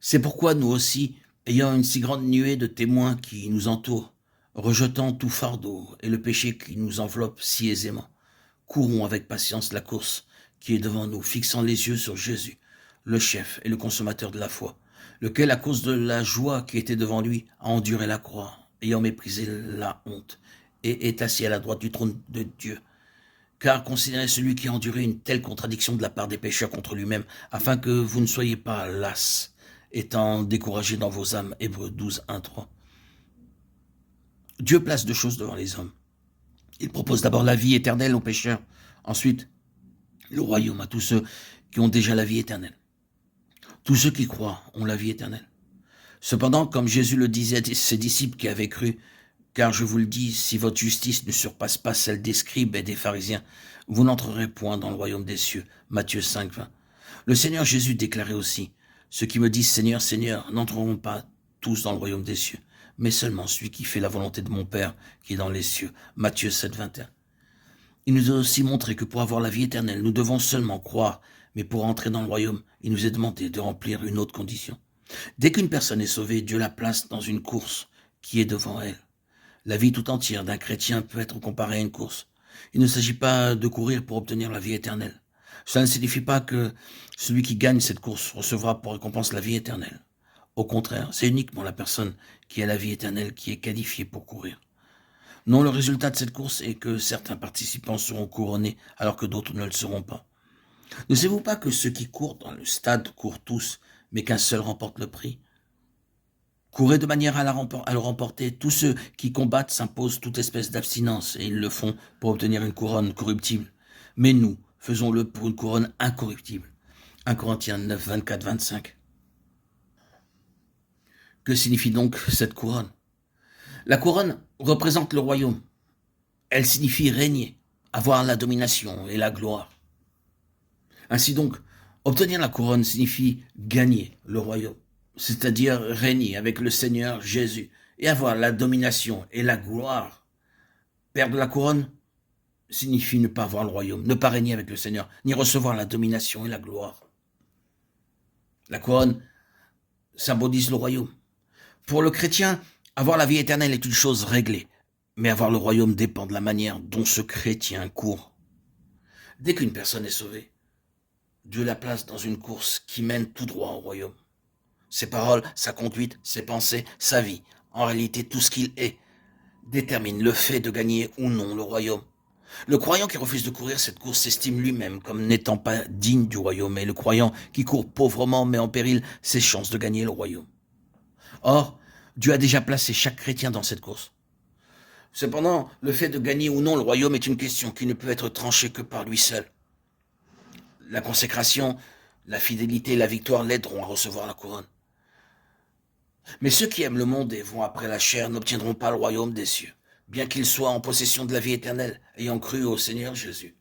C'est pourquoi nous aussi, ayant une si grande nuée de témoins qui nous entourent, rejetant tout fardeau et le péché qui nous enveloppe si aisément, courons avec patience la course qui est devant nous, fixant les yeux sur Jésus, le chef et le consommateur de la foi, lequel, à cause de la joie qui était devant lui, a enduré la croix, ayant méprisé la honte, et est assis à la droite du trône de Dieu. Car considérez celui qui a enduré une telle contradiction de la part des pécheurs contre lui-même, afin que vous ne soyez pas las, étant découragés dans vos âmes. Hébreux 12, 1, 3. Dieu place deux choses devant les hommes. Il propose d'abord la vie éternelle aux pécheurs, ensuite le royaume à tous ceux qui ont déjà la vie éternelle. Tous ceux qui croient ont la vie éternelle. Cependant, comme Jésus le disait à ses disciples qui avaient cru, car je vous le dis, si votre justice ne surpasse pas celle des scribes et des pharisiens, vous n'entrerez point dans le royaume des cieux. Matthieu 5, 20. Le Seigneur Jésus déclarait aussi, ceux qui me disent Seigneur, Seigneur, n'entreront pas tous dans le royaume des cieux, mais seulement celui qui fait la volonté de mon Père qui est dans les cieux. Matthieu 7, 21. Il nous a aussi montré que pour avoir la vie éternelle, nous devons seulement croire, mais pour entrer dans le royaume, il nous est demandé de remplir une autre condition. Dès qu'une personne est sauvée, Dieu la place dans une course qui est devant elle. La vie tout entière d'un chrétien peut être comparée à une course. Il ne s'agit pas de courir pour obtenir la vie éternelle. Cela ne signifie pas que celui qui gagne cette course recevra pour récompense la vie éternelle. Au contraire, c'est uniquement la personne qui a la vie éternelle qui est qualifiée pour courir. Non, le résultat de cette course est que certains participants seront couronnés alors que d'autres ne le seront pas. Ne savez-vous pas que ceux qui courent dans le stade courent tous, mais qu'un seul remporte le prix ? Courez de manière à le remporter. Tous ceux qui combattent s'imposent toute espèce d'abstinence, et ils le font pour obtenir une couronne corruptible. Mais nous, faisons-le pour une couronne incorruptible. 1 Corinthiens 9, 24, 25. Que signifie donc cette couronne ? La couronne représente le royaume. Elle signifie régner, avoir la domination et la gloire. Ainsi donc, obtenir la couronne signifie gagner le royaume, c'est-à-dire régner avec le Seigneur Jésus et avoir la domination et la gloire. Perdre la couronne signifie ne pas avoir le royaume, ne pas régner avec le Seigneur, ni recevoir la domination et la gloire. La couronne symbolise le royaume. Pour le chrétien, avoir la vie éternelle est une chose réglée, mais avoir le royaume dépend de la manière dont ce chrétien court. Dès qu'une personne est sauvée, Dieu la place dans une course qui mène tout droit au royaume. Ses paroles, sa conduite, ses pensées, sa vie, en réalité tout ce qu'il est, détermine le fait de gagner ou non le royaume. Le croyant qui refuse de courir cette course s'estime lui-même comme n'étant pas digne du royaume, et le croyant qui court pauvrement met en péril ses chances de gagner le royaume. Or, Dieu a déjà placé chaque chrétien dans cette course. Cependant, le fait de gagner ou non le royaume est une question qui ne peut être tranchée que par lui seul. La consécration, la fidélité et la victoire l'aideront à recevoir la couronne. Mais ceux qui aiment le monde et vont après la chair n'obtiendront pas le royaume des cieux, bien qu'ils soient en possession de la vie éternelle, ayant cru au Seigneur Jésus.